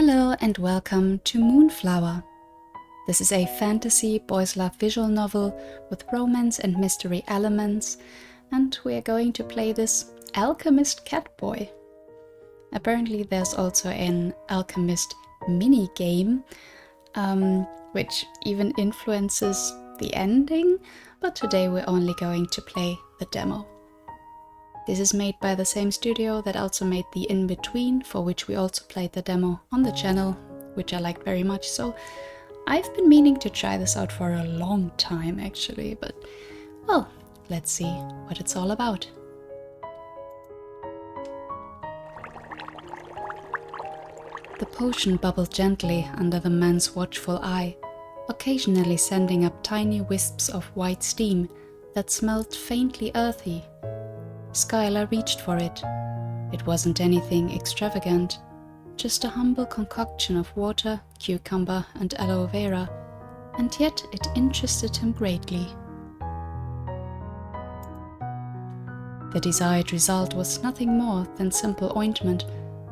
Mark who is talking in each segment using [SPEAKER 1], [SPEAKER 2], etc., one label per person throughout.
[SPEAKER 1] Hello and welcome to Moonflower. This is a fantasy boys love visual novel with romance and mystery elements, and we are going to play this alchemist catboy. Apparently there's also an alchemist mini game, which even influences the ending, but today we're only going to play the demo. This is made by the same studio that also made the In-Between, for which we also played the demo on the channel, which I liked very much. So I've been meaning to try this out for a long time actually, but well, let's see what it's all about. The potion bubbled gently under the man's watchful eye, occasionally sending up tiny wisps of white steam that smelled faintly earthy. Skylar reached for it. It wasn't anything extravagant, just a humble concoction of water, cucumber, and aloe vera, and yet it interested him greatly. The desired result was nothing more than simple ointment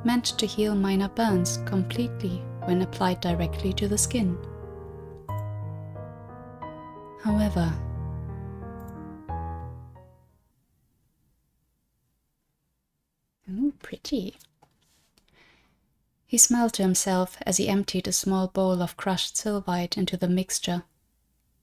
[SPEAKER 1] meant to heal minor burns completely when applied directly to the skin. However, ooh, pretty. He smiled to himself as he emptied a small bowl of crushed sylvite into the mixture.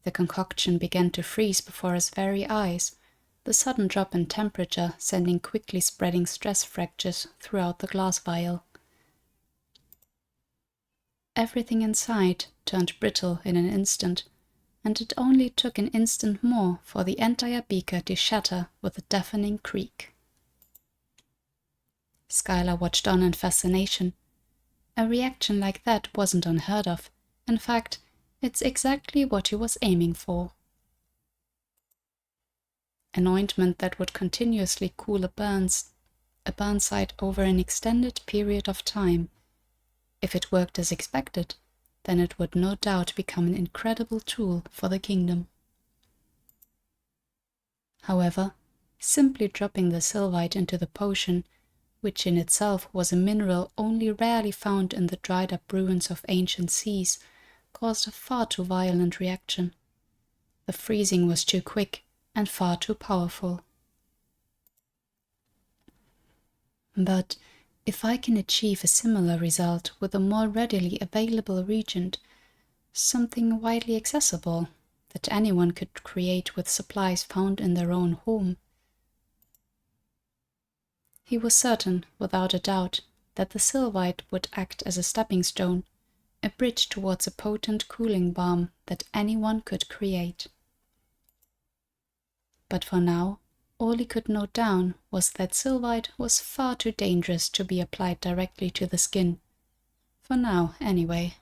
[SPEAKER 1] The concoction began to freeze before his very eyes, the sudden drop in temperature sending quickly spreading stress fractures throughout the glass vial. Everything inside turned brittle in an instant, and it only took an instant more for the entire beaker to shatter with a deafening creak. Skylar watched on in fascination. A reaction like that wasn't unheard of. In fact, it's exactly what he was aiming for. An ointment that would continuously cool a burn site over an extended period of time. If it worked as expected, then it would no doubt become an incredible tool for the kingdom. However, simply dropping the sylvite into the potion, which in itself was a mineral only rarely found in the dried-up ruins of ancient seas, caused a far too violent reaction. The freezing was too quick and far too powerful. But if I can achieve a similar result with a more readily available reagent, something widely accessible that anyone could create with supplies found in their own home, he was certain, without a doubt, that the sylvite would act as a stepping stone, a bridge towards a potent cooling balm that anyone could create. But for now, all he could note down was that sylvite was far too dangerous to be applied directly to the skin. For now, anyway.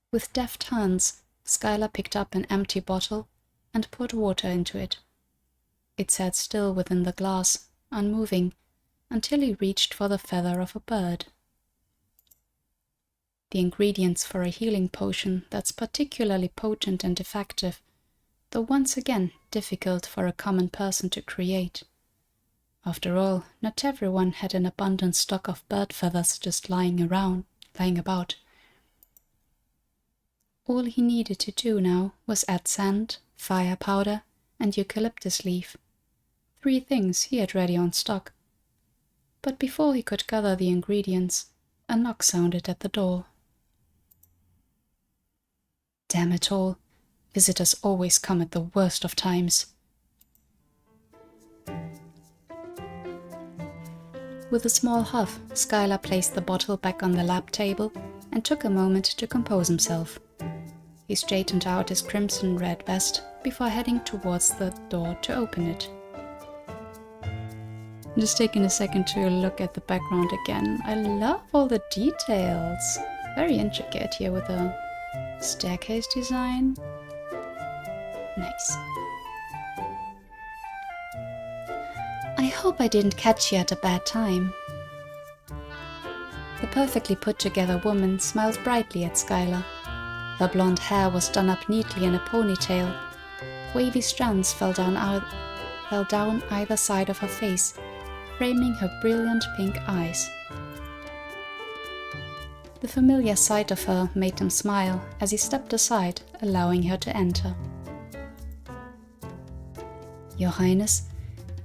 [SPEAKER 1] With deft hands, Skylar picked up an empty bottle and poured water into it. It sat still within the glass, unmoving, until he reached for the feather of a bird. The ingredients for a healing potion that's particularly potent and effective, though once again difficult for a common person to create. After all, not everyone had an abundant stock of bird feathers just lying about. All he needed to do now was add sand, fire powder, and eucalyptus leaf. 3 things he had ready on stock. But before he could gather the ingredients, a knock sounded at the door. Damn it all, visitors always come at the worst of times. With a small huff, Skylar placed the bottle back on the lab table and took a moment to compose himself. He straightened out his crimson-red vest before heading towards the door to open it. Just taking a second to look at the background again. I love all the details. Very intricate here with the staircase design. Nice. I hope I didn't catch you at a bad time. The perfectly put-together woman smiled brightly at Skylar. Her blonde hair was done up neatly in a ponytail. Wavy strands fell down either side of her face, framing her brilliant pink eyes. The familiar sight of her made him smile as he stepped aside, allowing her to enter. "Your Highness,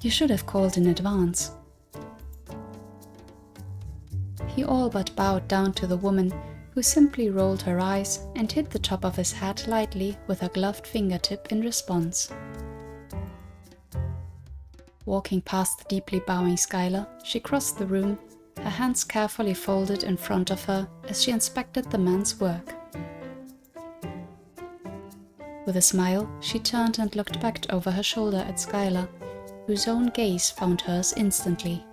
[SPEAKER 1] you should have called in advance." He all but bowed down to the woman, who simply rolled her eyes and hit the top of his hat lightly with her gloved fingertip in response. Walking past the deeply bowing Skylar, she crossed the room, her hands carefully folded in front of her as she inspected the man's work. With a smile, she turned and looked back over her shoulder at Skylar, whose own gaze found hers instantly.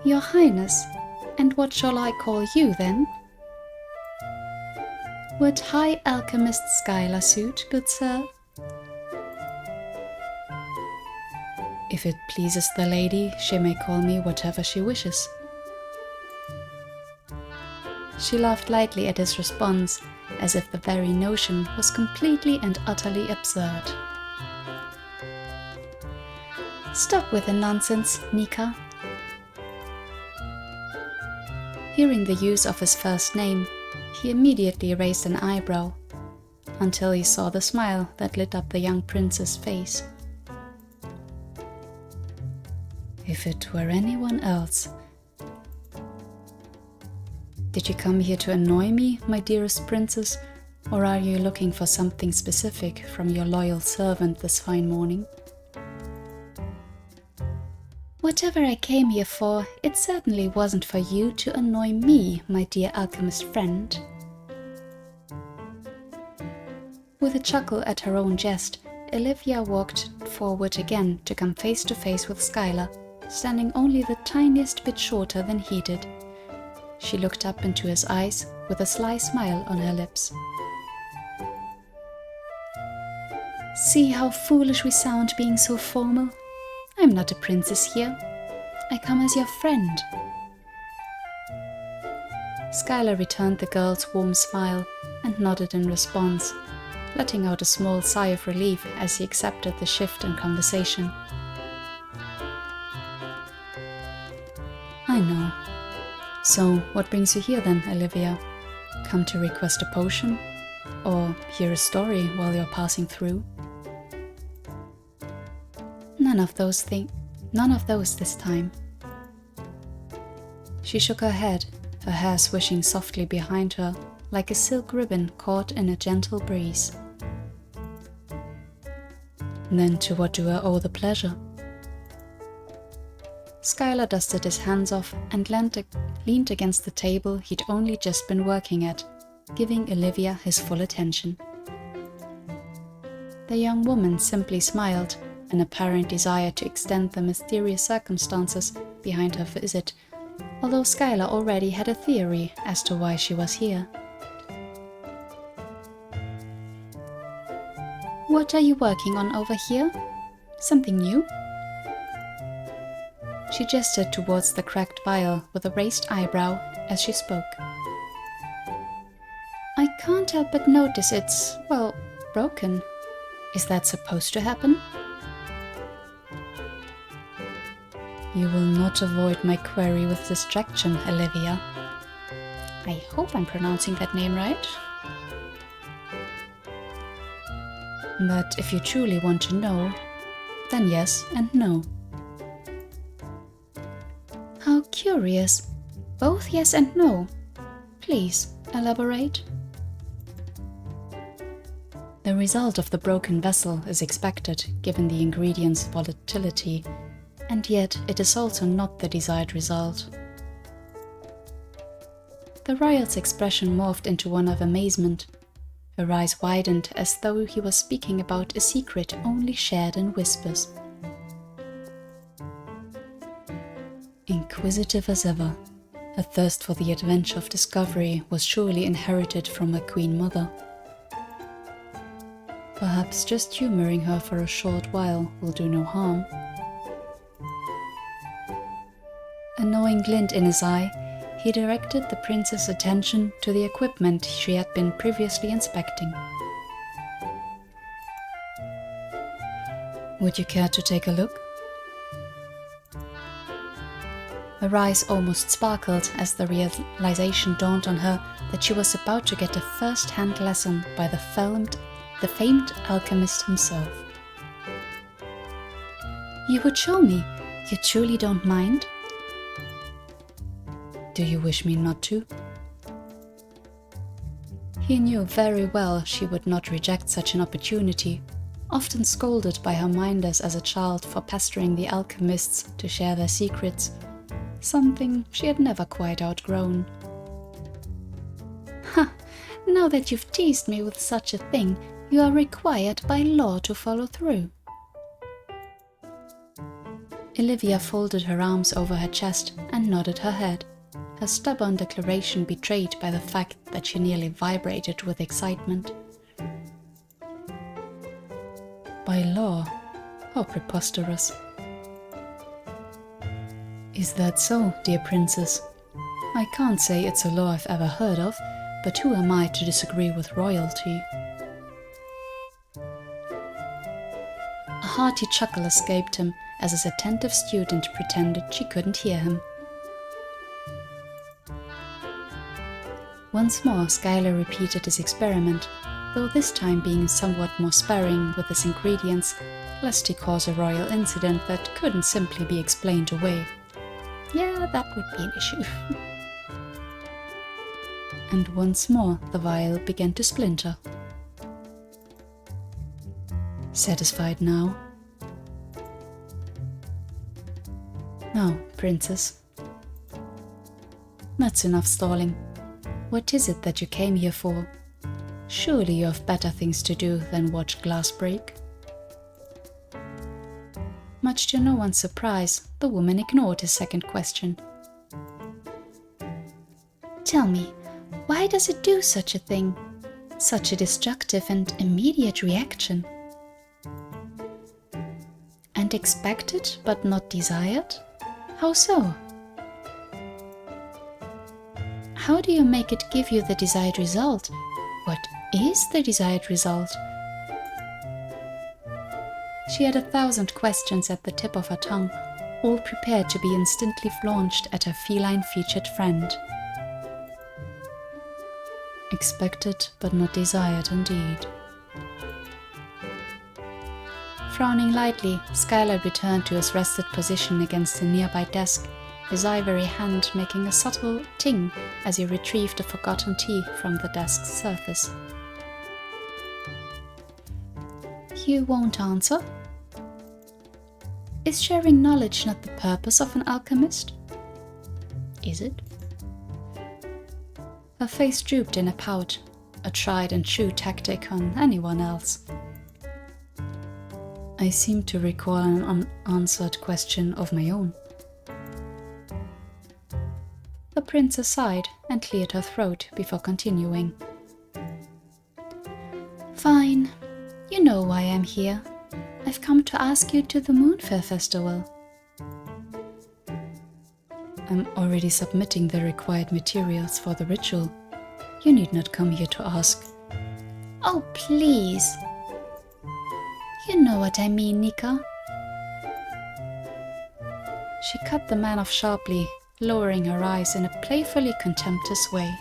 [SPEAKER 1] "Your Highness, and what shall I call you then?" "Would High Alchemist Skylar suit, good sir?" "If it pleases the lady, she may call me whatever she wishes." She laughed lightly at his response, as if the very notion was completely and utterly absurd. "Stop with the nonsense, Nika." Hearing the use of his first name, he immediately raised an eyebrow, until he saw the smile that lit up the young prince's face. "If it were anyone else..." "Did you come here to annoy me, my dearest princess, or are you looking for something specific from your loyal servant this fine morning?" "Whatever I came here for, it certainly wasn't for you to annoy me, my dear alchemist friend." With a chuckle at her own jest, Olivia walked forward again to come face to face with Skylar, standing only the tiniest bit shorter than he did. She looked up into his eyes with a sly smile on her lips. "See how foolish we sound being so formal? I'm not a princess here. I come as your friend." Skylar returned the girl's warm smile and nodded in response, letting out a small sigh of relief as he accepted the shift in conversation. "I know. So, what brings you here then, Olivia? Come to request a potion? Or hear a story while you're passing through?" None of those this time." She shook her head, her hair swishing softly behind her, like a silk ribbon caught in a gentle breeze. "Then to what do I owe the pleasure?" Skylar dusted his hands off and leaned against the table he'd only just been working at, giving Olivia his full attention. The young woman simply smiled, an apparent desire to extend the mysterious circumstances behind her visit, although Skylar already had a theory as to why she was here. "What are you working on over here? Something new?" She gestured towards the cracked vial with a raised eyebrow as she spoke. "I can't help but notice it's, well, broken. Is that supposed to happen?" "You will not avoid my query with distraction, Olivia." I hope I'm pronouncing that name right. But if you truly want to know, then yes and no. How curious. Both yes and no. Please elaborate. The result of the broken vessel is expected, given the ingredient's volatility, and yet it is also not the desired result. The royal's expression morphed into one of amazement. Her eyes widened as though he was speaking about a secret only shared in whispers. Inquisitive as ever, her thirst for the adventure of discovery was surely inherited from her queen mother. Perhaps just humoring her for a short while will do no harm. A knowing glint in his eye, he directed the prince's attention to the equipment she had been previously inspecting. Would you care to take a look? Her eyes almost sparkled as the realization dawned on her that she was about to get a first-hand lesson by the famed alchemist himself. "You would show me? You truly don't mind?" "Do you wish me not to?" He knew very well she would not reject such an opportunity, often scolded by her minders as a child for pestering the alchemists to share their secrets, something she had never quite outgrown. "Ha! Now that you've teased me with such a thing, you are required by law to follow through." Olivia folded her arms over her chest and nodded her head, her stubborn declaration betrayed by the fact that she nearly vibrated with excitement. By law? How preposterous. "Is that so, dear princess? I can't say it's a law I've ever heard of, but who am I to disagree with royalty?" A hearty chuckle escaped him as his attentive student pretended she couldn't hear him. Once more Skylar repeated his experiment, though this time being somewhat more sparing with his ingredients, lest he cause a royal incident that couldn't simply be explained away. Yeah, that would be an issue. And once more the vial began to splinter. Satisfied now? "Now, princess. That's enough stalling. What is it that you came here for? Surely you have better things to do than watch glass break." Much to no one's surprise, the woman ignored his second question. "Tell me, why does it do such a thing? Such a destructive and immediate reaction?" "And expected but not desired? How so?" "How do you make it give you the desired result? What is the desired result?" She had 1,000 questions at the tip of her tongue, all prepared to be instantly launched at her feline-featured friend. Expected but not desired indeed. Frowning lightly, Skylar returned to his rested position against a nearby desk, his ivory hand making a subtle ting as he retrieved the forgotten tea from the desk's surface. "You won't answer? Is sharing knowledge not the purpose of an alchemist? Is it?" Her face drooped in a pout, a tried and true tactic on anyone else. "I seem to recall an unanswered question of my own." The princess sighed and cleared her throat before continuing. "Fine. You know why I'm here. I've come to ask you to the Moonflower Festival." "I'm already submitting the required materials for the ritual. You need not come here to ask." "Oh, please. You know what I mean, Nika." She cut the man off sharply, lowering her eyes in a playfully contemptuous way.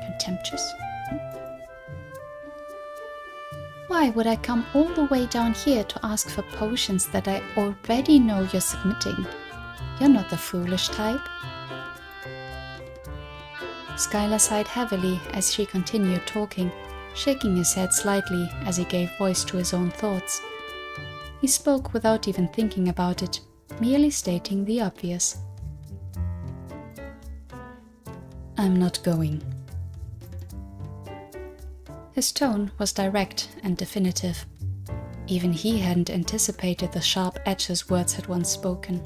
[SPEAKER 1] Contemptuous? "Why would I come all the way down here to ask for potions that I already know you're submitting? You're not the foolish type." Skylar sighed heavily as she continued talking, shaking his head slightly as he gave voice to his own thoughts. He spoke without even thinking about it, merely stating the obvious. "I'm not going." His tone was direct and definitive. Even he hadn't anticipated the sharp edge his words had once spoken.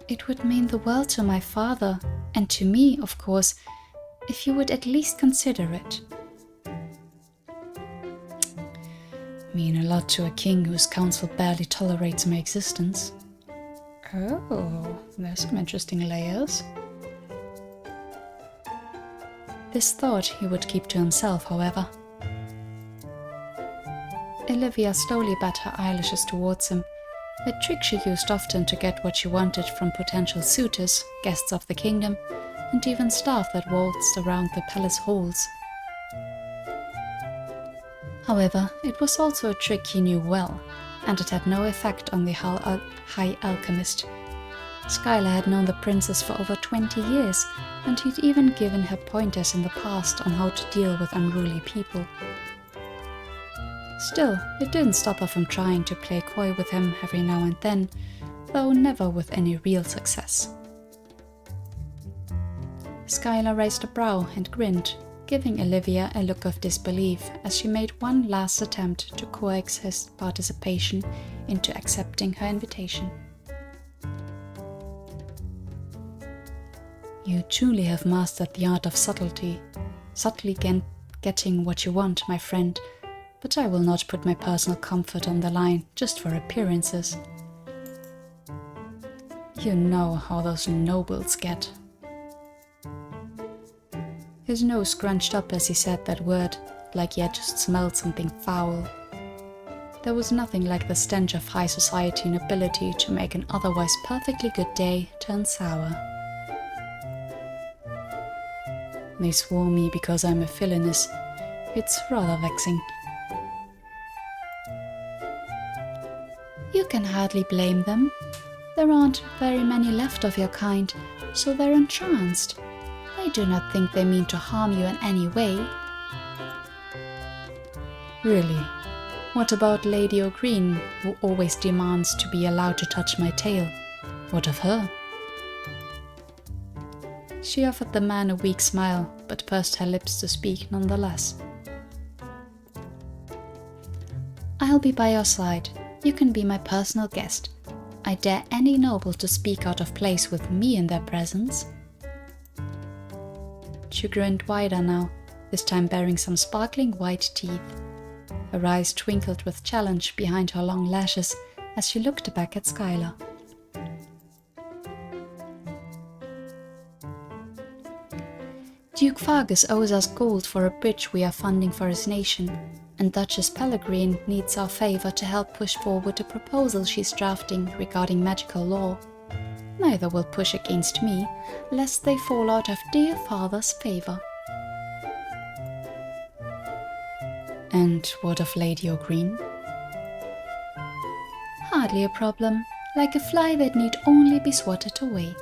[SPEAKER 1] "It would mean the world to my father, and to me, of course, if you would at least consider it." "Mean a lot to a king whose council barely tolerates my existence." "Oh, there's some interesting layers." This thought he would keep to himself, however. Olivia slowly bat her eyelashes towards him, a trick she used often to get what she wanted from potential suitors, guests of the kingdom, and even staff that waltzed around the palace halls. However, it was also a trick he knew well, and it had no effect on the High Alchemist. Skylar had known the princess for over 20 years, and he'd even given her pointers in the past on how to deal with unruly people. Still, it didn't stop her from trying to play coy with him every now and then, though never with any real success. Skylar raised a brow and grinned, giving Olivia a look of disbelief as she made one last attempt to coax his participation into accepting her invitation. You truly have mastered the art of subtlety, subtly getting what you want, my friend, but I will not put my personal comfort on the line just for appearances. You know how those nobles get. His nose scrunched up as he said that word, like he had just smelled something foul. There was nothing like the stench of high society nobility to make an otherwise perfectly good day turn sour. They swore me because I'm a villainess. It's rather vexing. You can hardly blame them. There aren't very many left of your kind, so they're entranced. I do not think they mean to harm you in any way. Really? What about Lady O'Green, who always demands to be allowed to touch my tail? What of her? She offered the man a weak smile, but pursed her lips to speak nonetheless. I'll be by your side. You can be my personal guest. I dare any noble to speak out of place with me in their presence. She grinned wider now, this time bearing some sparkling white teeth. Her eyes twinkled with challenge behind her long lashes as she looked back at Skylar. Duke Fargus owes us gold for a bridge we are funding for his nation, and Duchess Pellegrine needs our favor to help push forward a proposal she's drafting regarding magical law. Neither will push against me, lest they fall out of dear father's favor. And what of Lady O'Green? Hardly a problem, like a fly that need only be swatted away.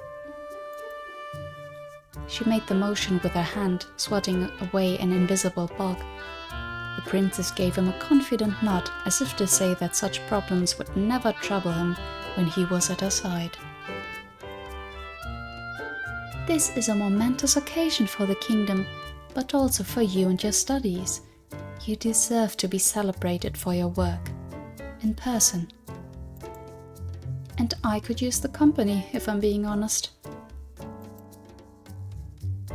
[SPEAKER 1] She made the motion with her hand, swatting away an invisible bug. The princess gave him a confident nod, as if to say that such problems would never trouble him when he was at her side. This is a momentous occasion for the kingdom, but also for you and your studies. You deserve to be celebrated for your work, in person. And I could use the company, if I'm being honest.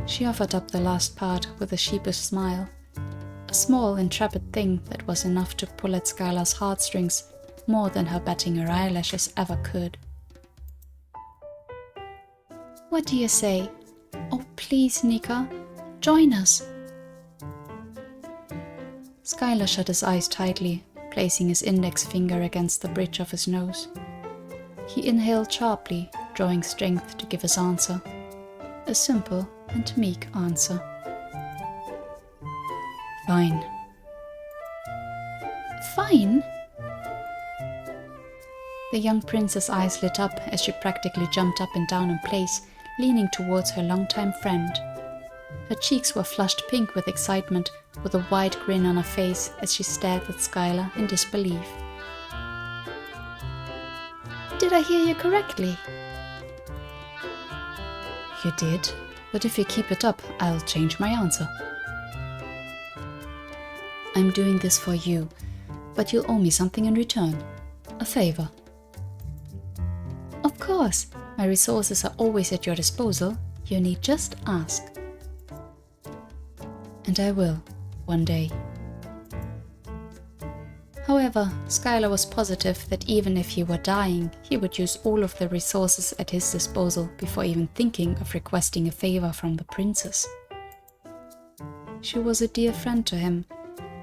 [SPEAKER 1] She offered up the last part with a sheepish smile. A small, intrepid thing that was enough to pull at Skylar's heartstrings more than her batting her eyelashes ever could. What do you say? Oh, please, Nika, join us. Skylar shut his eyes tightly, placing his index finger against the bridge of his nose. He inhaled sharply, drawing strength to give his answer. A simple and meek answer. Fine. Fine? The young prince's eyes lit up as she practically jumped up and down in place, leaning towards her longtime friend. Her cheeks were flushed pink with excitement, with a wide grin on her face as she stared at Skylar in disbelief. Did I hear you correctly? You did, but if you keep it up, I'll change my answer. I'm doing this for you, but you'll owe me something in return. A favor. Of course, my resources are always at your disposal. You need just ask. And I will, one day. However, Skylar was positive that even if he were dying, he would use all of the resources at his disposal before even thinking of requesting a favor from the princess. She was a dear friend to him,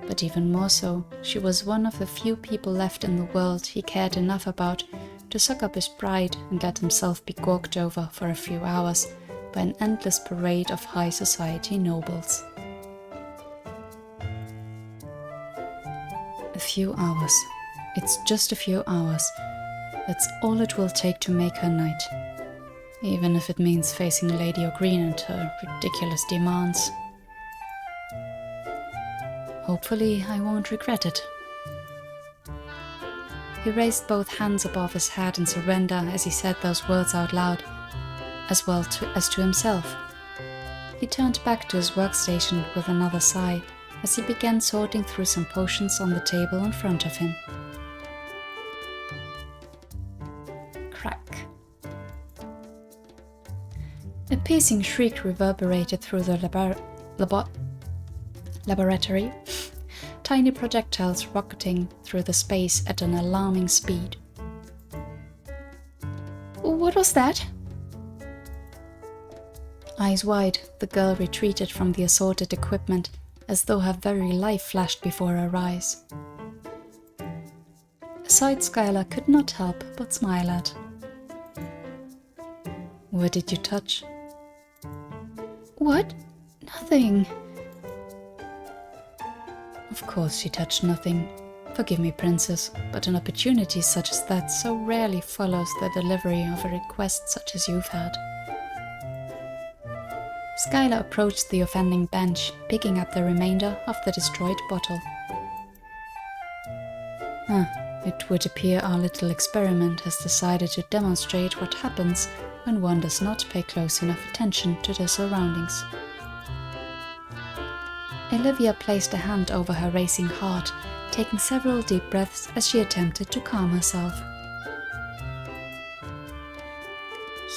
[SPEAKER 1] But even more so, she was one of the few people left in the world he cared enough about to suck up his pride and let himself be gawked over for a few hours by an endless parade of high society nobles. A few hours. It's just a few hours. That's all it will take to make her knight. Even if it means facing Lady O'Green and her ridiculous demands. Hopefully, I won't regret it. He raised both hands above his head in surrender as he said those words out loud, as well as to himself. He turned back to his workstation with another sigh as he began sorting through some potions on the table in front of him. Crack. A piercing shriek reverberated through the laboratory, tiny projectiles rocketing through the space at an alarming speed. What was that? Eyes wide, the girl retreated from the assorted equipment as though her very life flashed before her eyes. A sight Skylar could not help but smile at. Where did you touch? What? Nothing. Of course she touched nothing. Forgive me, princess, but an opportunity such as that so rarely follows the delivery of a request such as you've had. Skylar approached the offending bench, picking up the remainder of the destroyed bottle. It would appear our little experiment has decided to demonstrate what happens when one does not pay close enough attention to their surroundings. Olivia placed a hand over her racing heart, taking several deep breaths as she attempted to calm herself.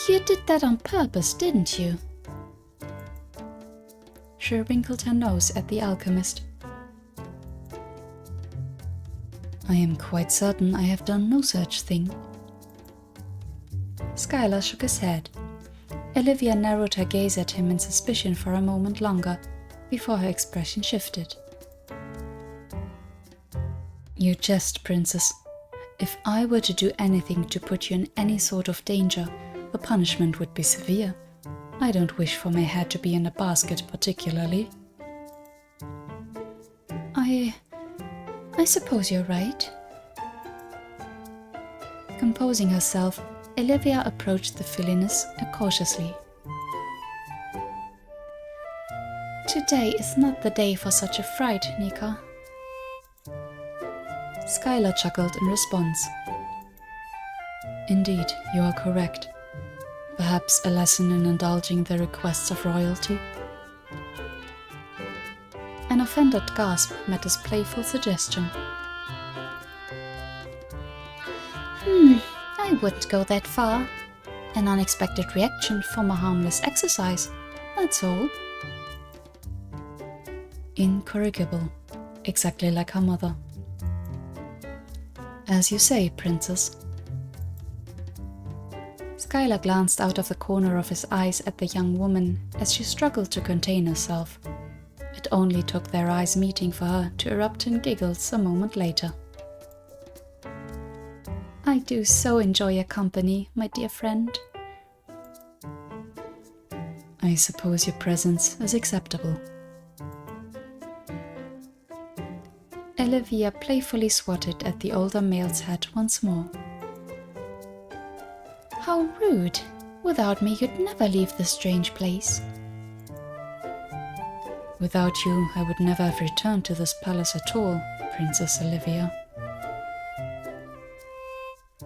[SPEAKER 1] You did that on purpose, didn't you? She wrinkled her nose at the alchemist. I am quite certain I have done no such thing. Skylar shook his head. Olivia narrowed her gaze at him in suspicion for a moment longer, before her expression shifted. You jest, princess. If I were to do anything to put you in any sort of danger, the punishment would be severe. I don't wish for my head to be in a basket particularly. I suppose you're right. Composing herself, Olivia approached the villainess cautiously. Today is not the day for such a fright, Nika. Skylar chuckled in response. Indeed, you are correct. Perhaps a lesson in indulging the requests of royalty? An offended gasp met his playful suggestion. I wouldn't go that far. An unexpected reaction from a harmless exercise, that's all. Incorrigible, exactly like her mother. As you say, princess. Skylar glanced out of the corner of his eyes at the young woman as she struggled to contain herself. It only took their eyes meeting for her to erupt in giggles a moment later. I do so enjoy your company, my dear friend. I suppose your presence is acceptable. Olivia playfully swatted at the older male's head once more. How rude! Without me you'd never leave this strange place. Without you, I would never have returned to this palace at all, Princess Olivia.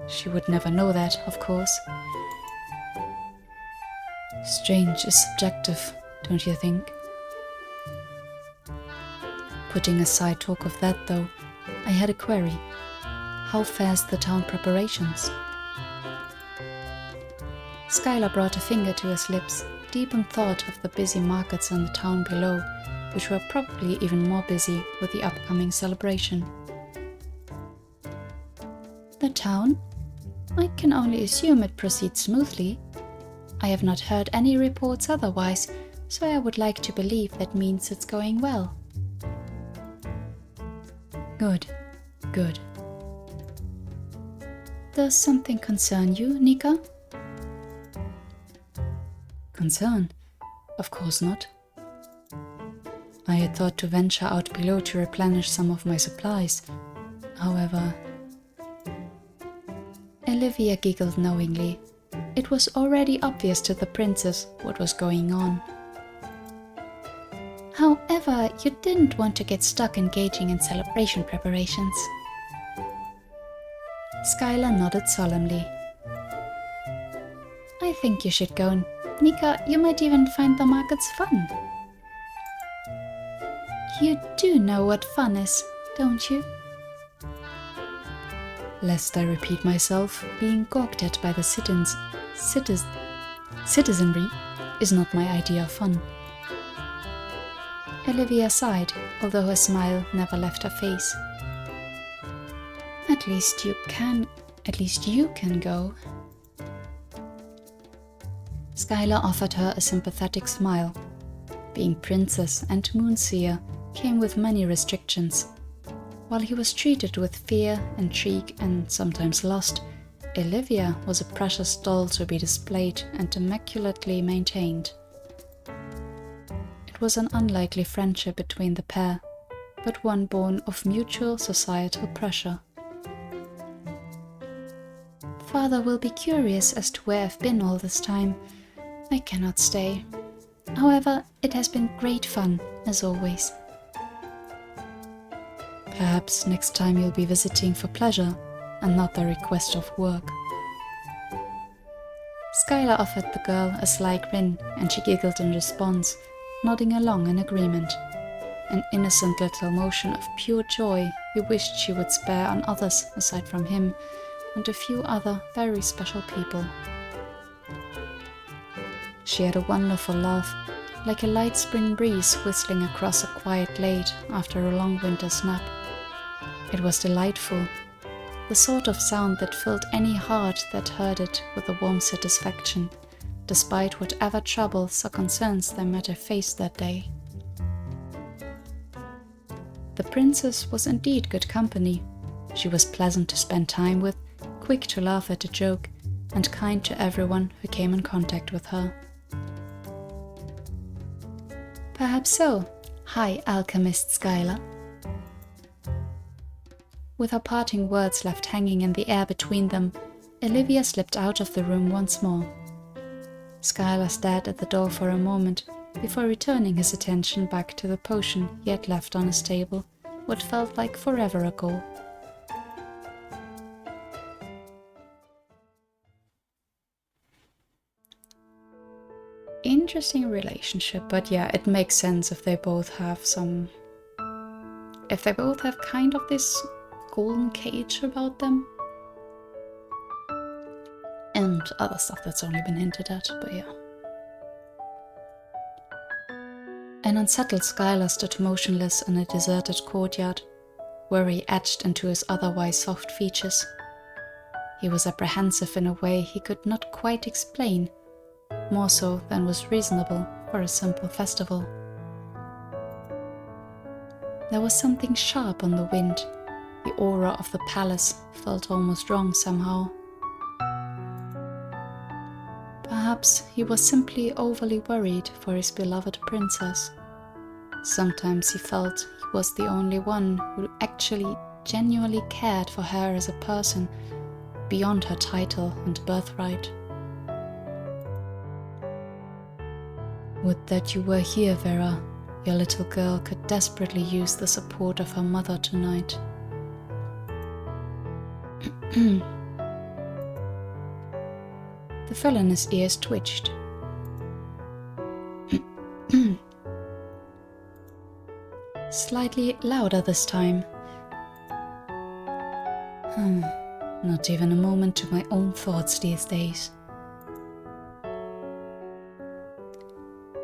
[SPEAKER 1] She would never know that, of course. Strange is subjective, don't you think? Putting aside talk of that, though, I had a query. How fares the town preparations? Skylar brought a finger to his lips, deep in thought of the busy markets in the town below, which were probably even more busy with the upcoming celebration. The town? I can only assume it proceeds smoothly. I have not heard any reports otherwise, so I would like to believe that means it's going well. Good, good. Does something concern you, Nika? Concern? Of course not. I had thought to venture out below to replenish some of my supplies. However... Olivia giggled knowingly. It was already obvious to the princess what was going on. However, you didn't want to get stuck engaging in celebration preparations. Skylar nodded solemnly. I think you should go. Nika, you might even find the markets fun. You do know what fun is, don't you? Lest I repeat myself, being gawked at by the citizenry is not my idea of fun. Olivia sighed, although her smile never left her face. At least you can go. Skylar offered her a sympathetic smile. Being princess and moonseer came with many restrictions. While he was treated with fear, intrigue, and sometimes lust, Olivia was a precious doll to be displayed and immaculately maintained. It was an unlikely friendship between the pair, but one born of mutual societal pressure. Father will be curious as to where I've been all this time. I cannot stay. However, it has been great fun, as always. Perhaps next time you'll be visiting for pleasure and not the request of work. Skylar offered the girl a sly grin and she giggled in response, nodding along in agreement. An innocent little motion of pure joy he wished she would spare on others aside from him and a few other very special people. She had a wonderful laugh, like a light spring breeze whistling across a quiet glade after a long winter's nap. It was delightful, the sort of sound that filled any heart that heard it with a warm satisfaction, despite whatever troubles or concerns they might have faced that day. The princess was indeed good company. She was pleasant to spend time with, quick to laugh at a joke, and kind to everyone who came in contact with her. Perhaps so. Hi, alchemist Skylar. With her parting words left hanging in the air between them, Olivia slipped out of the room once more. Skylar stared at the door for a moment before returning his attention back to the potion he had left on his table, what felt like forever ago. Interesting relationship, but yeah, it makes sense if they both have kind of this golden cage about them. And other stuff that's only been hinted at, but yeah. An unsettled Skylar stood motionless in a deserted courtyard, worry etched into his otherwise soft features. He was apprehensive in a way he could not quite explain, more so than was reasonable for a simple festival. There was something sharp on the wind. The aura of the palace felt almost wrong somehow. Perhaps he was simply overly worried for his beloved princess. Sometimes he felt he was the only one who actually genuinely cared for her as a person, beyond her title and birthright. Would that you were here, Vera. Your little girl could desperately use the support of her mother tonight. The fellow in his ears twitched. Slightly louder this time. Not even a moment to my own thoughts these days.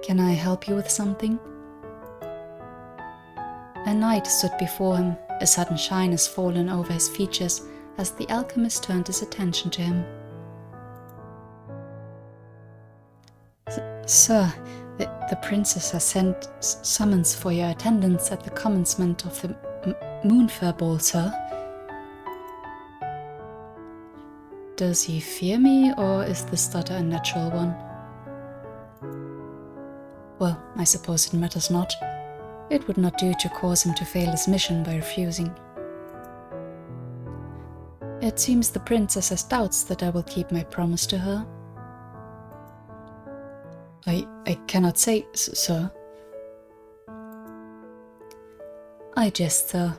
[SPEAKER 1] Can I help you with something? A knight stood before him, a sudden shyness fallen over his features as the alchemist turned his attention to him. Sir, the princess has sent summons for your attendance at the commencement of the Moonflower ball, sir. Does he fear me, or is the stutter a natural one? Well, I suppose it matters not. It would not do to cause him to fail his mission by refusing. It seems the princess has doubts that I will keep my promise to her. I cannot say, sir. I jest, sir.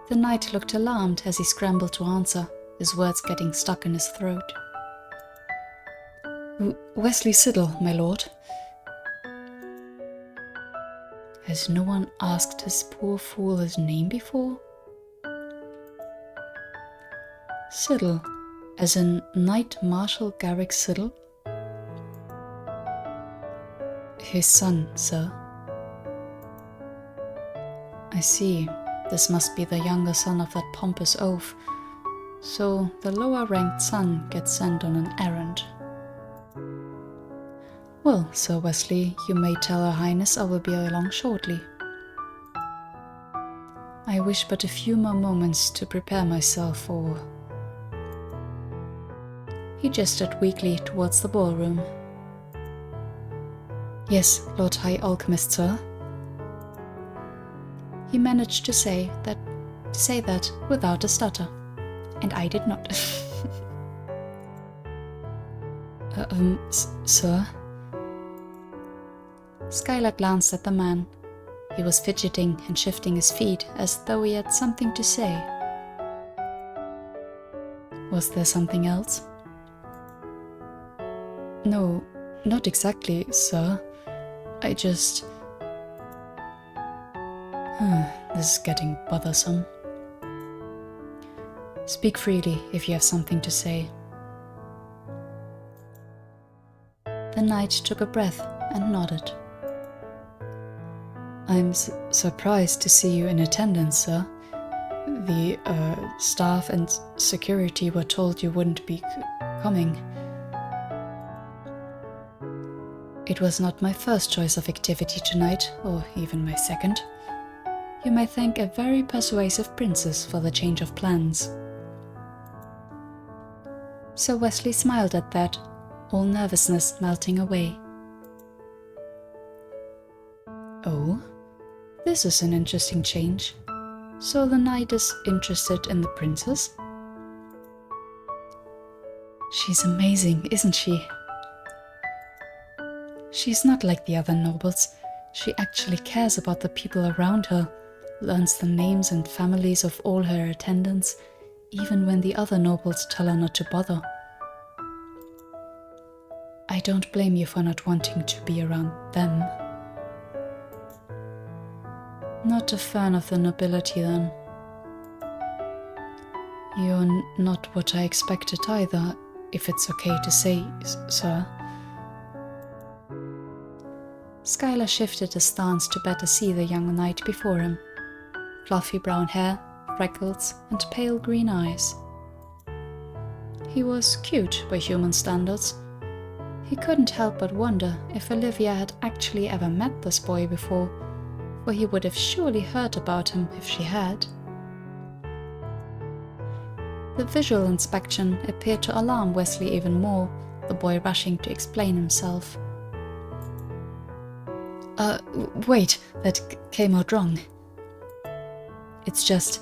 [SPEAKER 1] The knight looked alarmed as he scrambled to answer, his words getting stuck in his throat. Wesley Siddle, my lord. Has no one asked this poor fool his name before? Siddle, as in Knight Marshal Garrick Siddle? His son, sir. I see. This must be the younger son of that pompous oaf. So the lower-ranked son gets sent on an errand. Well, Sir Wesley, you may tell Her Highness I will be along shortly. I wish but a few more moments to prepare myself for... He gestured weakly towards the ballroom. Yes, Lord High Alchemist, sir. He managed to say that without a stutter, and I did not. Sir? Skylar glanced at the man. He was fidgeting and shifting his feet as though he had something to say. Was there something else? No, not exactly, sir. I just... This is getting bothersome. Speak freely if you have something to say. The knight took a breath and nodded. I'm surprised to see you in attendance, sir. The staff and security were told you wouldn't be coming. It was not my first choice of activity tonight, or even my second. You may thank a very persuasive princess for the change of plans. Sir Wesley smiled at that, all nervousness melting away. Oh, this is an interesting change. So the knight is interested in the princess? She's amazing, isn't she? She's not like the other nobles. She actually cares about the people around her, learns the names and families of all her attendants, even when the other nobles tell her not to bother. I don't blame you for not wanting to be around them. Not a fan of the nobility, then. You're not what I expected either, if it's okay to say, sir. Skylar shifted his stance to better see the young knight before him. Fluffy brown hair, freckles, and pale green eyes. He was cute by human standards. He couldn't help but wonder if Olivia had actually ever met this boy before, for he would have surely heard about him if she had. The visual inspection appeared to alarm Wesley even more, the boy rushing to explain himself. Wait, that came out wrong. It's just,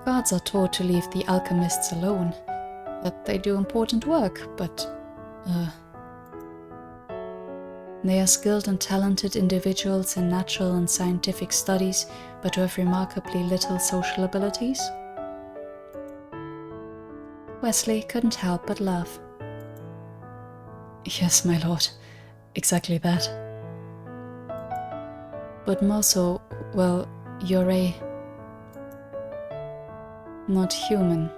[SPEAKER 1] guards are taught to leave the alchemists alone, that they do important work, but, they are skilled and talented individuals in natural and scientific studies, but who have remarkably little social abilities. Wesley couldn't help but laugh. Yes, my lord, exactly that. But more so, well, you're not human.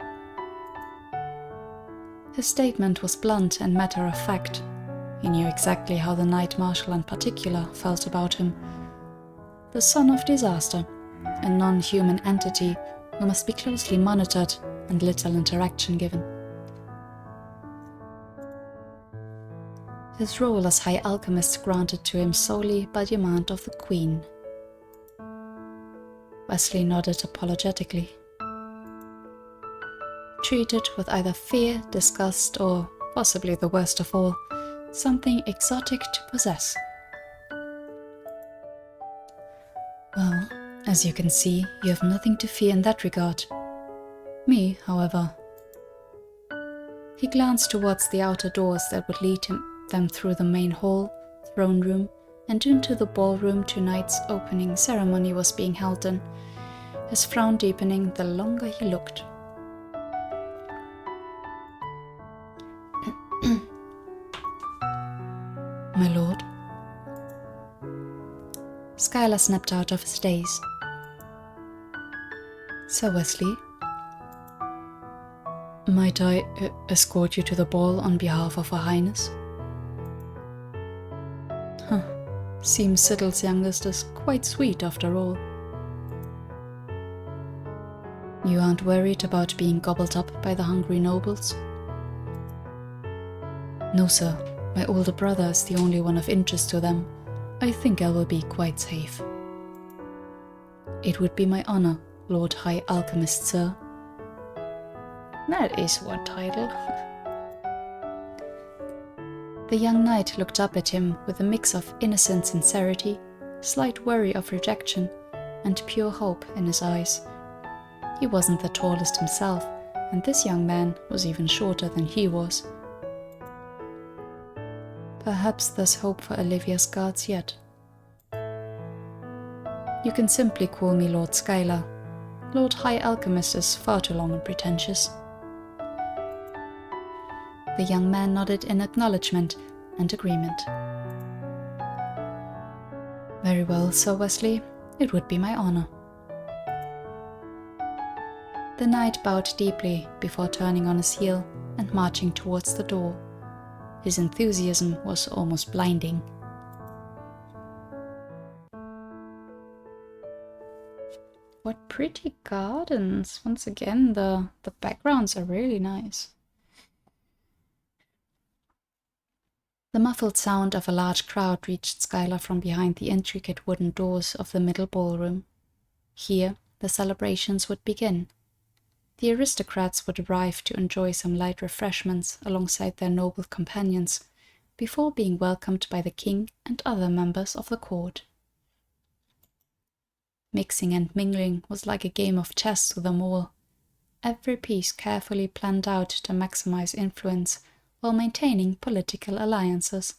[SPEAKER 1] His statement was blunt and matter-of-fact. He knew exactly how the Knight Marshal in particular felt about him. The son of disaster, a non-human entity who must be closely monitored and little interaction given. His role as High Alchemist granted to him solely by demand of the Queen. Wesley nodded apologetically. Treated with either fear, disgust, or, possibly the worst of all, something exotic to possess. Well, as you can see, you have nothing to fear in that regard. Me, however. He glanced towards the outer doors that would lead them through the main hall, throne room, and into the ballroom tonight's opening ceremony was being held in, his frown deepening the longer he looked. My lord. Skylar snapped out of his daze. Sir Wesley, might I escort you to the ball on behalf of Her Highness? Huh. Seems Siddle's youngest is quite sweet after all. You aren't worried about being gobbled up by the hungry nobles? No, sir. My older brother is the only one of interest to them. I think I will be quite safe. It would be my honor, Lord High Alchemist, sir. That is one title. The young knight looked up at him with a mix of innocent sincerity, slight worry of rejection, and pure hope in his eyes. He wasn't the tallest himself, and this young man was even shorter than he was. Perhaps there's hope for Olivia's guards yet. You can simply call me Lord Skylar. Lord High Alchemist is far too long and pretentious. The young man nodded in acknowledgement and agreement. Very well, Sir Wesley. It would be my honor. The knight bowed deeply before turning on his heel and marching towards the door. His enthusiasm was almost blinding. What pretty gardens! Once again, the backgrounds are really nice. The muffled sound of a large crowd reached Skylar from behind the intricate wooden doors of the middle ballroom. Here, the celebrations would begin. The aristocrats would arrive to enjoy some light refreshments alongside their noble companions, before being welcomed by the king and other members of the court. Mixing and mingling was like a game of chess to them all, every piece carefully planned out to maximize influence while maintaining political alliances.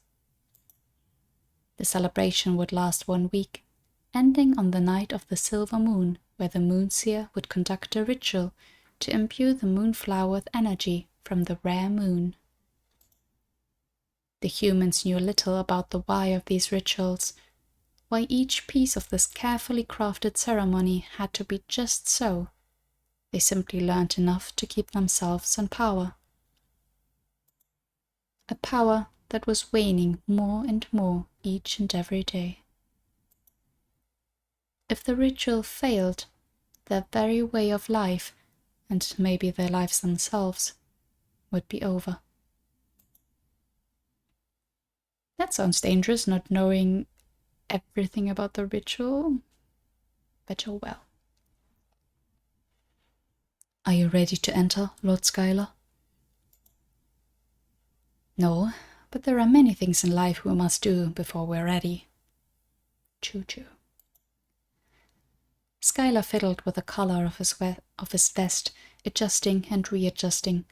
[SPEAKER 1] The celebration would last 1 week, ending on the night of the silver moon, where the moonseer would conduct a ritual to imbue the Moonflower with energy from the rare moon. The humans knew little about the why of these rituals, why each piece of this carefully crafted ceremony had to be just so. They simply learned enough to keep themselves in power. A power that was waning more and more each and every day. If the ritual failed, their very way of life, and maybe their lives themselves, would be over. That sounds dangerous, not knowing everything about the ritual, but oh well. Are you ready to enter, Lord Skylar? No, but there are many things in life we must do before we're ready. Choo-choo. Skylar fiddled with the collar of his vest, adjusting and readjusting,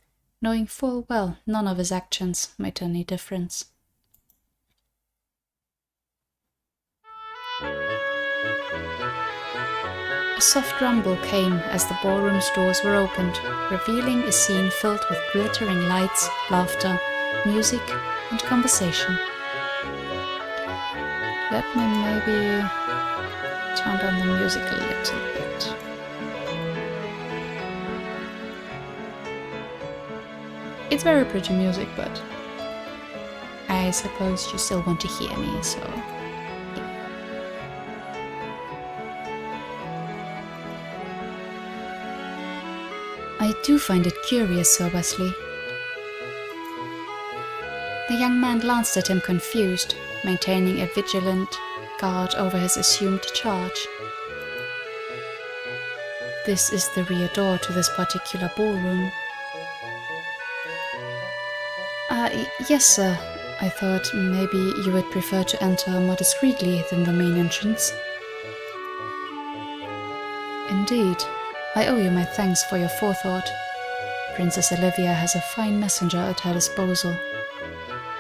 [SPEAKER 1] knowing full well none of his actions made any difference. A soft rumble came as the ballroom's doors were opened, revealing a scene filled with glittering lights, laughter, music, and conversation. Let me maybe turn down the music a little bit. It's very pretty music, but I suppose you still want to hear me, so... I do find it curious, Sir Wesley. The young man glanced at him confused, maintaining a vigilant guard over his assumed charge. This is the rear door to this particular ballroom. Yes, sir. I thought maybe you would prefer to enter more discreetly than the main entrance. Indeed. I owe you my thanks for your forethought. Princess Olivia has a fine messenger at her disposal.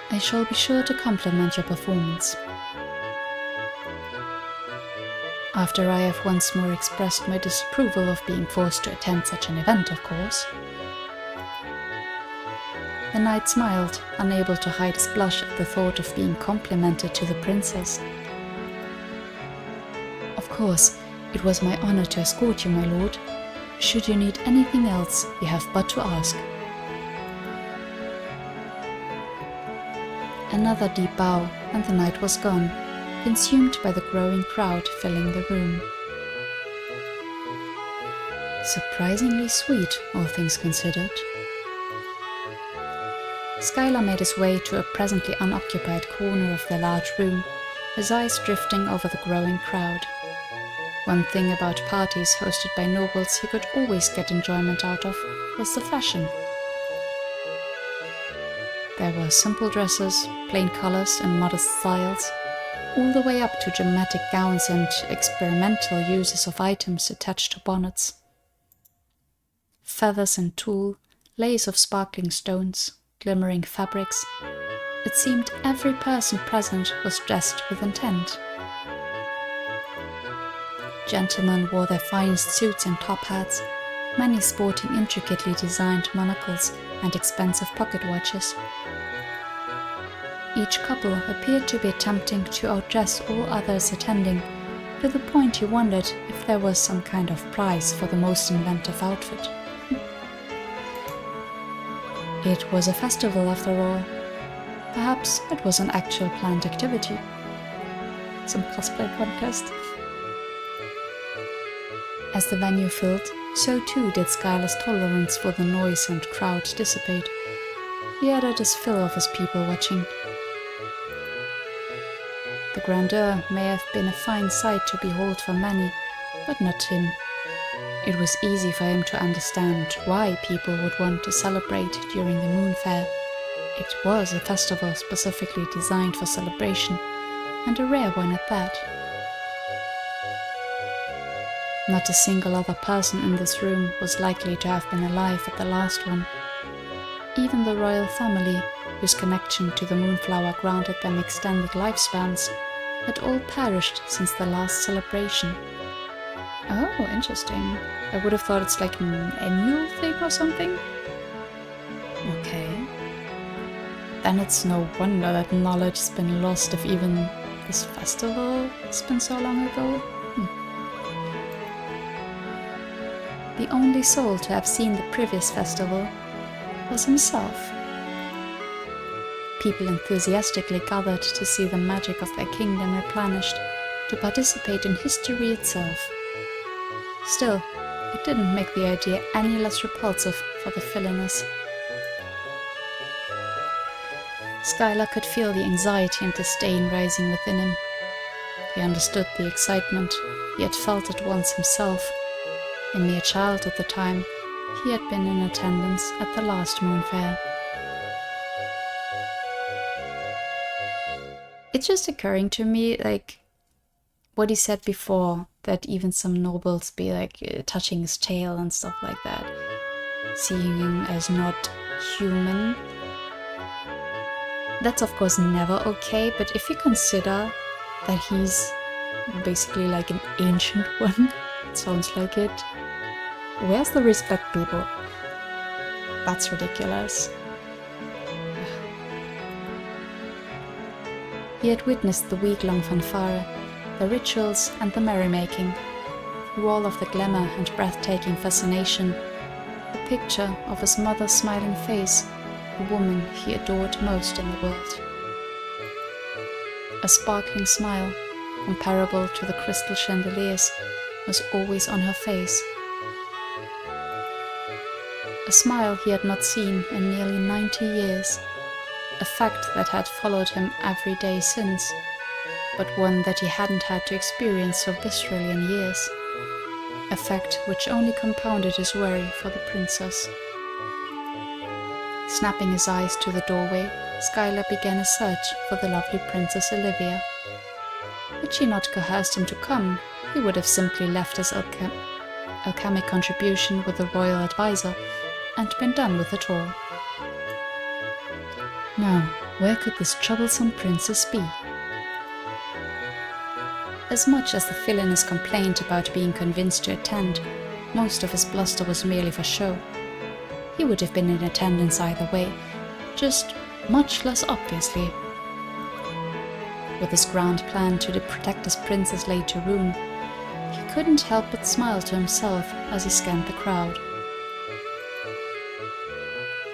[SPEAKER 1] I shall be sure to compliment your performance. After I have once more expressed my disapproval of being forced to attend such an event, of course. The knight smiled, unable to hide his blush at the thought of being complimented to the princess. Of course, it was my honor to escort you, my lord. Should you need anything else, you have but to ask. Another deep bow, and the knight was gone, consumed by the growing crowd filling the room. Surprisingly sweet, all things considered. Skylar made his way to a presently unoccupied corner of the large room, his eyes drifting over the growing crowd. One thing about parties hosted by nobles he could always get enjoyment out of was the fashion. There were simple dresses, plain colors and modest styles, all the way up to dramatic gowns and experimental uses of items attached to bonnets. Feathers and tulle, lace of sparkling stones, glimmering fabrics. It seemed every person present was dressed with intent. Gentlemen wore their finest suits and top hats, many sporting intricately designed monocles and expensive pocket watches. Each couple appeared to be attempting to outdress all others attending, to the point you wondered if there was some kind of prize for the most inventive outfit. It was a festival after all. Perhaps it was an actual planned activity. Some cosplay contest. As the venue filled, so too did Skylar's tolerance for the noise and crowd dissipate. He had had his fill of his people watching. The grandeur may have been a fine sight to behold for many, but not him. It was easy for him to understand why people would want to celebrate during the moon fair. It was a festival specifically designed for celebration, and a rare one at that. Not a single other person in this room was likely to have been alive at the last one. Even the royal family, whose connection to the Moonflower granted them extended lifespans, had all perished since the last celebration. Oh, interesting. I would have thought it's like an annual thing or something. Okay. Then it's no wonder that knowledge has been lost if even this festival has been so long ago. The only soul to have seen the previous festival was himself. People enthusiastically gathered to see the magic of their kingdom replenished, to participate in history itself. Still, it didn't make the idea any less repulsive for the villainous. Skylar could feel the anxiety and disdain rising within him. He understood the excitement. He had felt it once himself. A mere child at the time, he had been in attendance at the last moon fair. It's just occurring to me, like, what he said before, that even some nobles be like touching his tail and stuff like that, seeing him as not human. That's of course never okay, but if you consider that he's basically like an ancient one, it sounds like it. Where's the respect, people? That's ridiculous. He had witnessed the week-long fanfare, the rituals and the merrymaking. Through all of the glamour and breathtaking fascination, the picture of his mother's smiling face, the woman he adored most in the world. A sparkling smile, comparable to the crystal chandeliers, was always on her face. A smile he had not seen in nearly 90 years, a fact that had followed him every day since, but one that he hadn't had to experience so viscerally in years. a fact which only compounded his worry for the princess. Snapping his eyes to the doorway, Skylar began a search for the lovely Princess Olivia. Had she not coerced him to come, he would have simply left his alchemic contribution with the royal advisor and been done with it all. Now, where could this troublesome princess be? As much as the villainous complained about being convinced to attend, most of his bluster was merely for show. He would have been in attendance either way, just much less obviously. With his grand plan to protect his princess laid to ruin, he couldn't help but smile to himself as he scanned the crowd.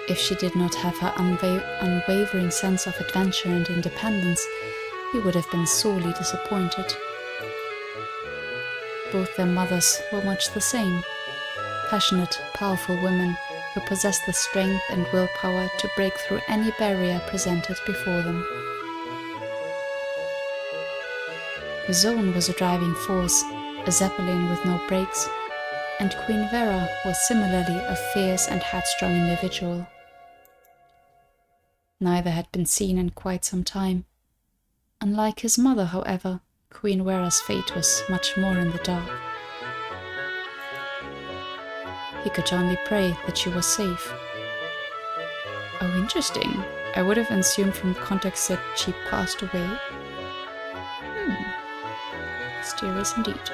[SPEAKER 1] If she did not have her unwavering sense of adventure and independence, he would have been sorely disappointed. Both their mothers were much the same, passionate, powerful women who possessed the strength and willpower to break through any barrier presented before them. His own was a driving force, a zeppelin with no brakes, and Queen Vera was similarly a fierce and headstrong individual. Neither had been seen in quite some time. Unlike his mother, however, Queen Vera's fate was much more in the dark. He could only pray that she was safe. Oh, interesting. I would have assumed from context that she passed away. Mysterious indeed.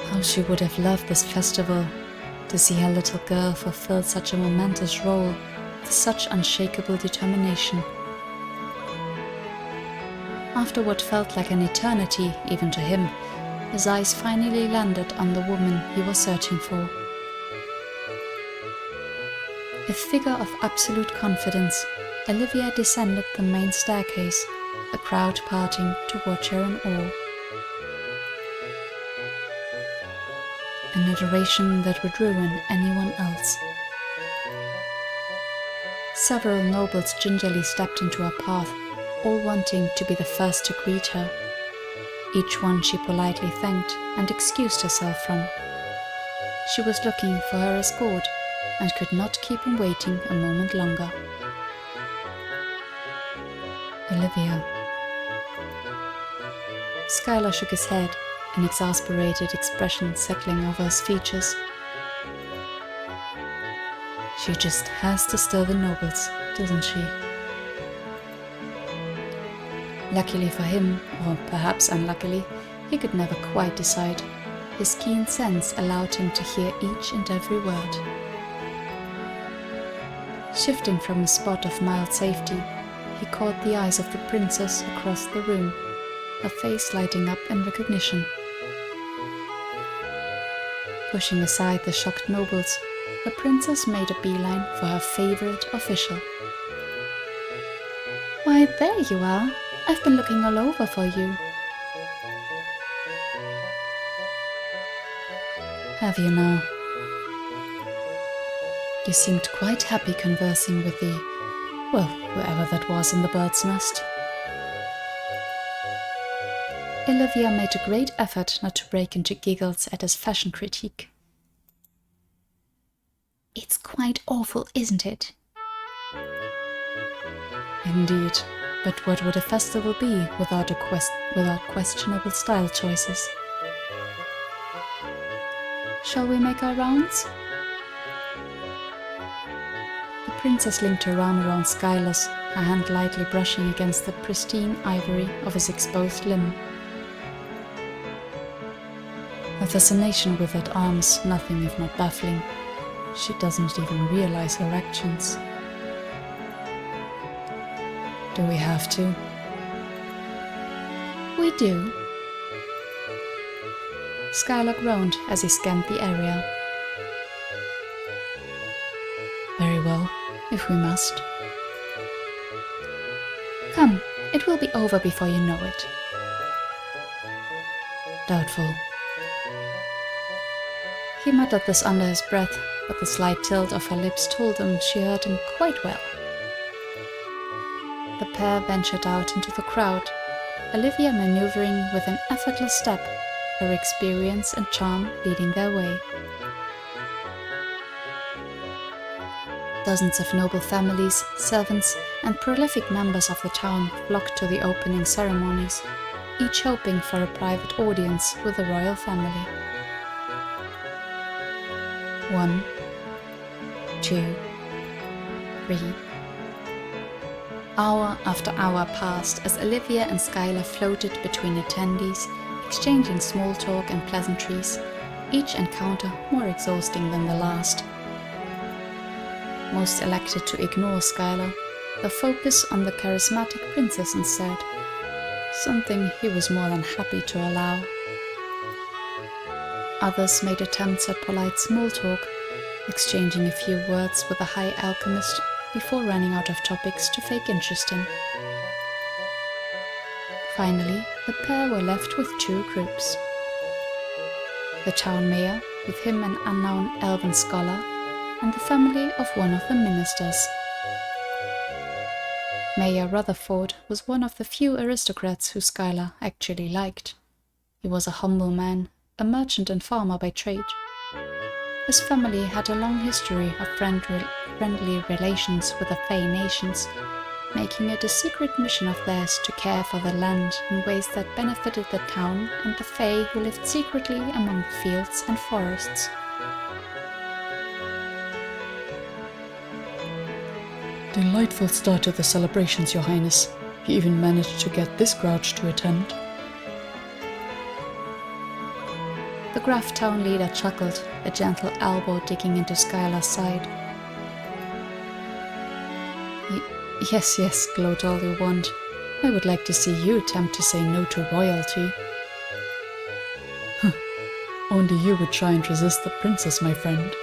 [SPEAKER 1] How she would have loved this festival, to see her little girl fulfill such a momentous role with such unshakable determination. After what felt like an eternity, even to him, his eyes finally landed on the woman he was searching for. A figure of absolute confidence, Olivia descended the main staircase, the crowd parting to watch her in awe. An adoration that would ruin anyone else. Several nobles gingerly stepped into her path, all wanting to be the first to greet her. Each one she politely thanked and excused herself from. She was looking for her escort and could not keep him waiting a moment longer. Olivia. Skylar shook his head, an exasperated expression settling over his features. She just has to stir the nobles, doesn't she? Luckily for him, or perhaps unluckily, he could never quite decide. His keen sense allowed him to hear each and every word. Shifting from a spot of mild safety, he caught the eyes of the princess across the room, her face lighting up in recognition. Pushing aside the shocked nobles, the princess made a beeline for her favorite official. Why, there you are! I've been looking all over for you. Have you now? You seemed quite happy conversing with whoever that was in the bird's nest. Olivia made a great effort not to break into giggles at his fashion critique. It's quite awful, isn't it? Indeed. But what would a festival be without questionable style choices? Shall we make our rounds? The princess linked her arm around Skylar's, her hand lightly brushing against the pristine ivory of his exposed limb. Her fascination with that arm's nothing if not baffling. She doesn't even realize her actions. Do we have to? We do. Skylar groaned as he scanned the area. Very well, if we must. Come, it will be over before you know it. Doubtful. He muttered this under his breath, but the slight tilt of her lips told him she heard him quite well. The pair ventured out into the crowd, Olivia maneuvering with an effortless step, her experience and charm leading their way. Dozens of noble families, servants, and prolific members of the town flocked to the opening ceremonies, each hoping for a private audience with the royal family. 1, 2, 3. Hour after hour passed as Olivia and Skylar floated between attendees, exchanging small talk and pleasantries, each encounter more exhausting than the last. Most elected to ignore Skylar, the focus on the charismatic princess instead, something he was more than happy to allow. Others made attempts at polite small talk, exchanging a few words with the high alchemist before running out of topics to fake interest in. Finally, the pair were left with two groups. The town mayor, with him an unknown elven scholar, and the family of one of the ministers. Mayor Rutherford was one of the few aristocrats who Skylar actually liked. He was a humble man, a merchant and farmer by trade. His family had a long history of friendly relations with the Fey nations, making it a secret mission of theirs to care for the land in ways that benefited the town and the Fey who lived secretly among the fields and forests.
[SPEAKER 2] Delightful start to the celebrations, Your Highness. You even managed to get this grouch to attend.
[SPEAKER 1] The gruff town leader chuckled, a gentle elbow digging into Skylar's side.
[SPEAKER 2] Yes, gloat all you want. I would like to see you attempt to say no to royalty. Only you would try and resist the princess, my friend.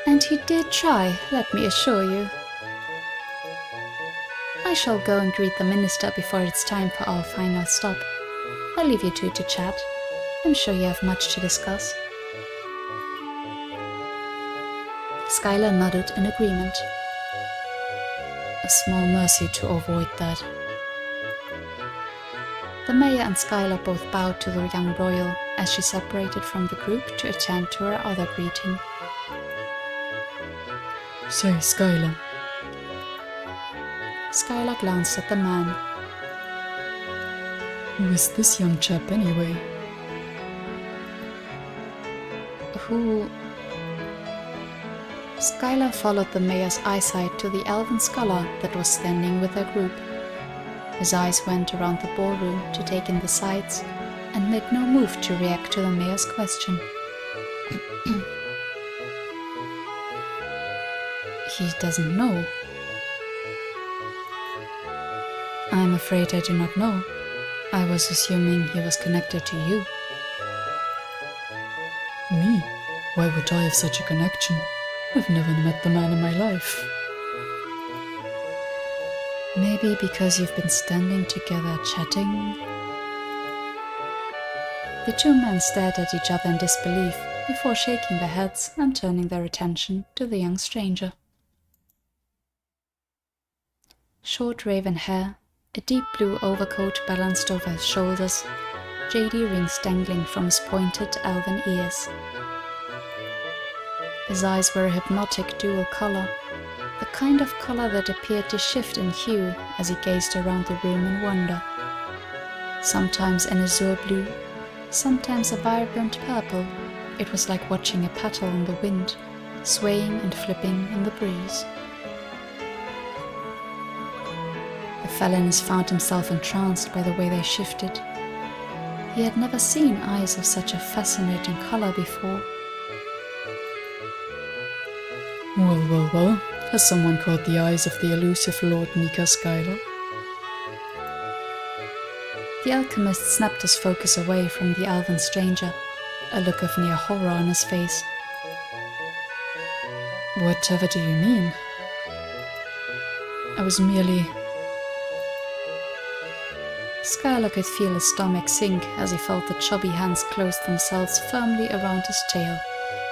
[SPEAKER 1] And he did try, let me assure you. I shall go and greet the minister before it's time for our final stop. I'll leave you two to chat. I'm sure you have much to discuss. Skylar nodded in agreement.
[SPEAKER 2] A small mercy to avoid that.
[SPEAKER 1] The mayor and Skylar both bowed to the young royal as she separated from the group to attend to her other greeting.
[SPEAKER 2] Say, Skylar.
[SPEAKER 1] Skylar glanced at the man.
[SPEAKER 2] Who is this young chap anyway?
[SPEAKER 1] Who? Skylar followed the mayor's eyesight to the elven scholar that was standing with their group. His eyes went around the ballroom to take in the sights and made no move to react to the mayor's question.
[SPEAKER 2] He doesn't know. I'm afraid I do not know. I was assuming he was connected to you. Me? Why would I have such a connection? I've never met the man in my life.
[SPEAKER 1] Maybe because you've been standing together chatting? The two men stared at each other in disbelief before shaking their heads and turning their attention to the young stranger. Short raven hair, a deep blue overcoat balanced over his shoulders, jade rings dangling from his pointed elven ears. His eyes were a hypnotic dual color, the kind of color that appeared to shift in hue as he gazed around the room in wonder. Sometimes an azure blue, sometimes a vibrant purple. It was like watching a petal in the wind, swaying and flipping in the breeze. The felonist found himself entranced by the way they shifted. He had never seen eyes of such a fascinating color before.
[SPEAKER 2] Well, has someone caught the eyes of the elusive Lord Nika Skylar?
[SPEAKER 1] The alchemist snapped his focus away from the elven stranger, a look of near horror on his face.
[SPEAKER 2] Whatever do you mean? I was merely...
[SPEAKER 1] Skylar could feel his stomach sink as he felt the chubby hands close themselves firmly around his tail,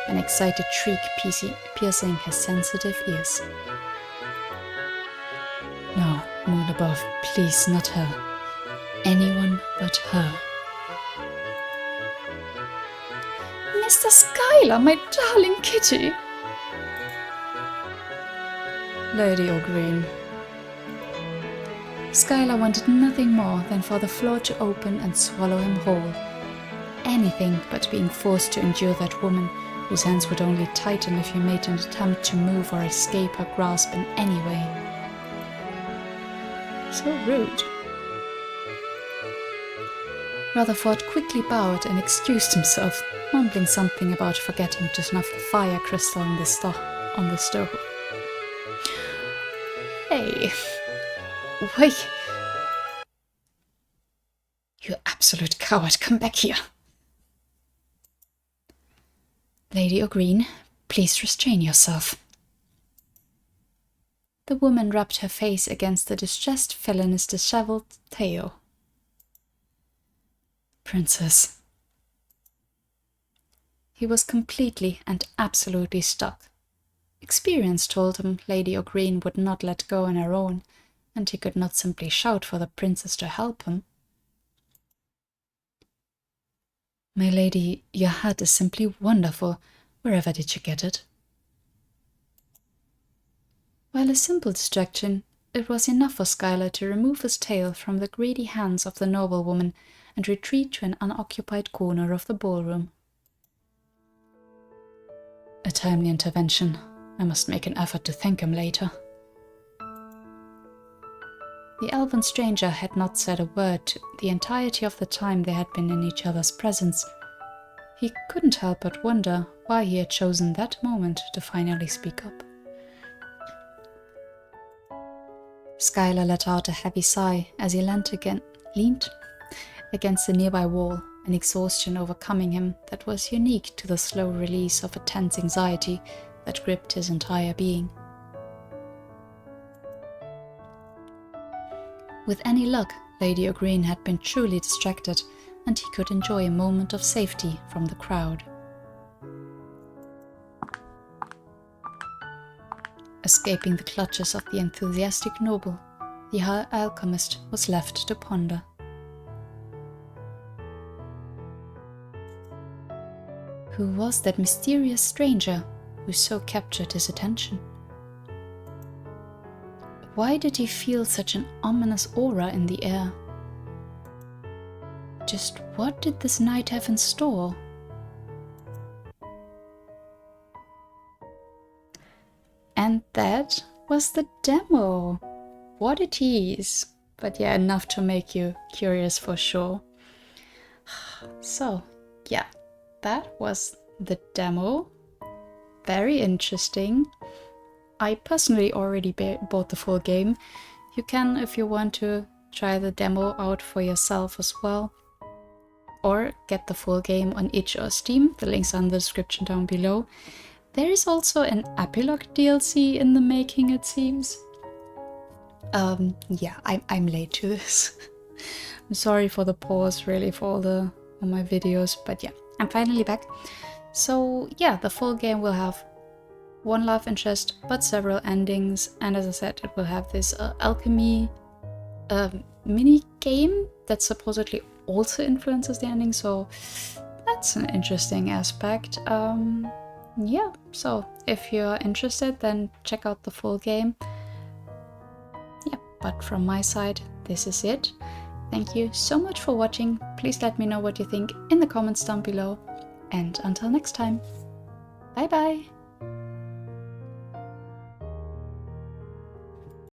[SPEAKER 1] an excited shriek piercing his sensitive ears.
[SPEAKER 2] No, Moon above, please, not her. Anyone but her. Mr. Skylar, my darling kitty! Lady O'Green. Skylar wanted nothing more than for the floor to open and swallow him whole. Anything but being forced to endure that woman whose hands would only tighten if he made an attempt to move or escape her grasp in any way. So rude. Rutherford quickly bowed and excused himself, mumbling something about forgetting to snuff the fire crystal on the stove. Hey, wait. You absolute coward, come back here. Lady O'Green, please restrain yourself. The woman rubbed her face against the distressed felon's dishevelled tail. Princess. He was completely and absolutely stuck. Experience told him Lady O'Green would not let go on her own, and he could not simply shout for the princess to help him. My lady, your hat is simply wonderful. Wherever did you get it? While a simple distraction, it was enough for Skylar to remove his tail from the greedy hands of the noblewoman and retreat to an unoccupied corner of the ballroom. A timely intervention. I must make an effort to thank him later. The elven stranger had not said a word the entirety of the time they had been in each other's presence. He couldn't help but wonder why he had chosen that moment to finally speak up. Skylar let out a heavy sigh as he leaned against the nearby wall, an exhaustion overcoming him that was unique to the slow release of a tense anxiety that gripped his entire being. With any luck, Lady O'Green had been truly distracted, and he could enjoy a moment of safety from the crowd. Escaping the clutches of the enthusiastic noble, the alchemist was left to ponder. Who was that mysterious stranger who so captured his attention? Why did he feel such an ominous aura in the air? Just what did this night have in store? And that was the demo. What a tease. But yeah, enough to make you curious for sure. So, yeah, that was the demo. Very interesting. I personally already bought the full game. You can, if you want to, try the demo out for yourself as well. Or get the full game on itch or Steam. The links are in the description down below. There is also an epilogue DLC in the making, it seems. Yeah, I'm late to this. I'm sorry for the pause, really, for all my videos, but yeah, I'm finally back. So yeah, the full game will have one love interest, but several endings, and as I said, it will have this alchemy mini game that supposedly also influences the ending, so that's an interesting aspect. Yeah, so if you're interested, then check out the full game. Yeah, but from my side, this is it. Thank you so much for watching. Please let me know what you think in the comments down below, and until next time, bye bye!